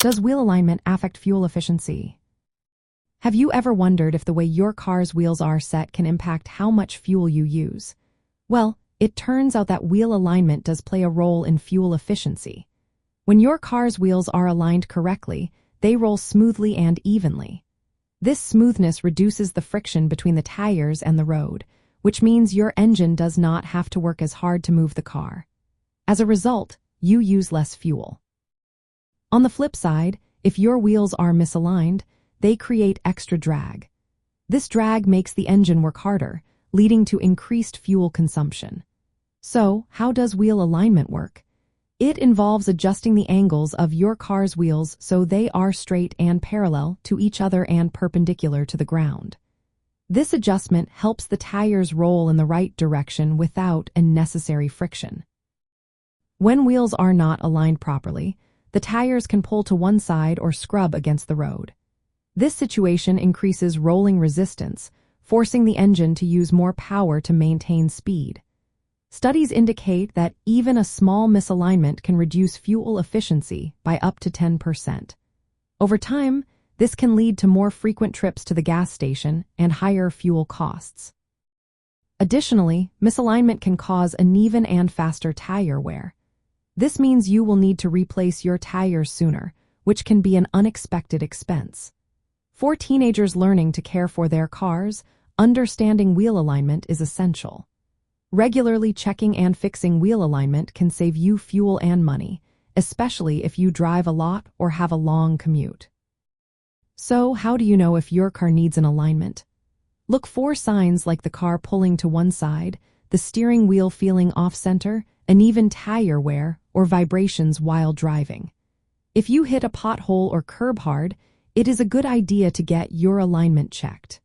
Does wheel alignment affect fuel efficiency? Have you ever wondered if the way your car's wheels are set can impact how much fuel you use? Well, it turns out that wheel alignment does play a role in fuel efficiency. When your car's wheels are aligned correctly, they roll smoothly and evenly. This smoothness reduces the friction between the tires and the road, which means your engine does not have to work as hard to move the car. As a result, you use less fuel. On the flip side, if your wheels are misaligned, they create extra drag. This drag makes the engine work harder, leading to increased fuel consumption. So, how does wheel alignment work? It involves adjusting the angles of your car's wheels so they are straight and parallel to each other and perpendicular to the ground. This adjustment helps the tires roll in the right direction without unnecessary friction. When wheels are not aligned properly, the tires can pull to one side or scrub against the road. This situation increases rolling resistance, forcing the engine to use more power to maintain speed. Studies indicate that even a small misalignment can reduce fuel efficiency by up to 10%. Over time, this can lead to more frequent trips to the gas station and higher fuel costs. Additionally, misalignment can cause uneven and faster tire wear. This means you will need to replace your tires sooner, which can be an unexpected expense. For teenagers learning to care for their cars, understanding wheel alignment is essential. Regularly checking and fixing wheel alignment can save you fuel and money, especially if you drive a lot or have a long commute. So, how do you know if your car needs an alignment? Look for signs like the car pulling to one side, the steering wheel feeling off-center, uneven tire wear, or vibrations while driving. If you hit a pothole or curb hard, it is a good idea to get your alignment checked.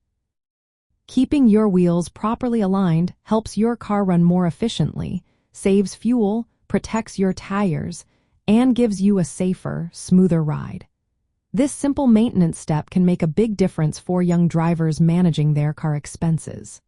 Keeping your wheels properly aligned helps your car run more efficiently, saves fuel, protects your tires, and gives you a safer, smoother ride. This simple maintenance step can make a big difference for young drivers managing their car expenses.